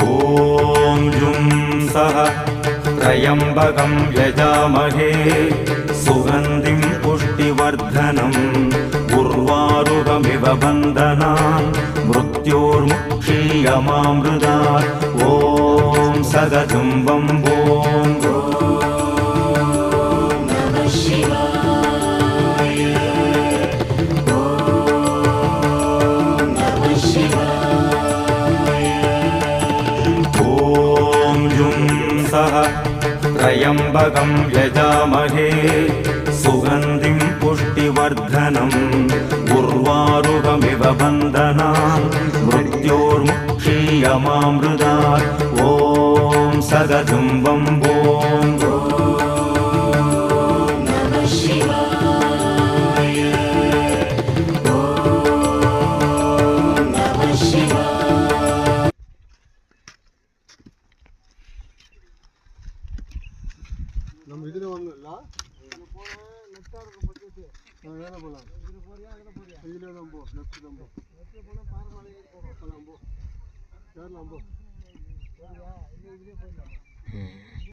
ஓம் ஜும் சஹ த்ரயம்பகம் யஜாமஹே சுகந்திம் புஷ்டிவர்தனம் உர்வாருகமிவ பந்தனான் மிருத்யோர்முக்ஷீயமாம்ருதாத் ஓம் சதஜும்பம் ஓம் त्रयम्बकं यजामहे सुगन्धिं पुष्टिवर्धनम् उर्वारुकमिव बन्धनान् मृत्योर्मुक्षीयमामृतात् ॐ सदजुम्बं ॐ நம்ம இதில் ஒன்றும் இல்லை போகிறேன் நெட்டாக இருக்க பட்ஜெட்டு நான் வேலை போகலாம் இதில் போறியா அதில் போறியா இதில் தான் போ நெக்ஸ்ட் தான் போ நெக்ஸ்ட்டில் போனால் பாரமலை போகலாம் போகலாம் போ கேரளா போ போறியா இல்லை இதுலேயே போயிடலாம்